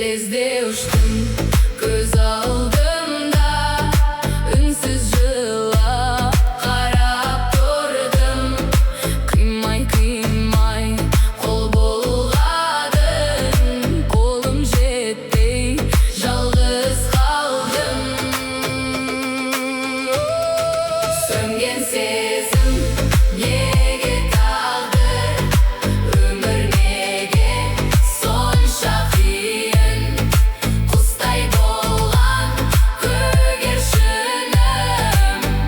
Lezde uçtum, göz aldığımda ünsüz yıla karap durdum. Kıymay kıymay kol bulgadın, kolum жетпей жалғыз kaldım. Söngen sezim nege tağdır, ömür nege sonşa qiyin. Құстай болған көгершінім,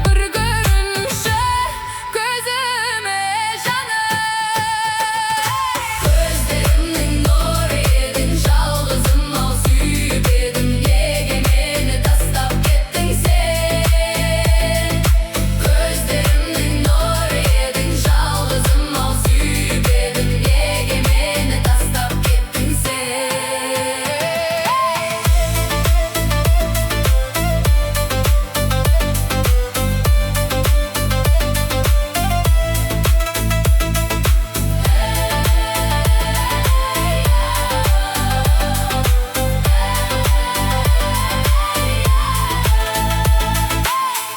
бір көрінші көзіме жаным. Көздерімнің нұры едің, жалғызым-ау сүйіп едім, неге мені тастап кеттің сен? Көздерімнің нұры едің, жалғызым-ау сүйіп едім, неге мені тастап кеттің сен?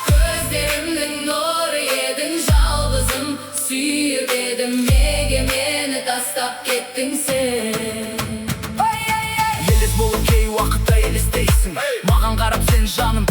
Көздерімнің нұры едің, жалғызым сүйіп едім, неге мені тастап кеттің сен? Елес болып кей уақытта елестейсің, маған қарап сен жаным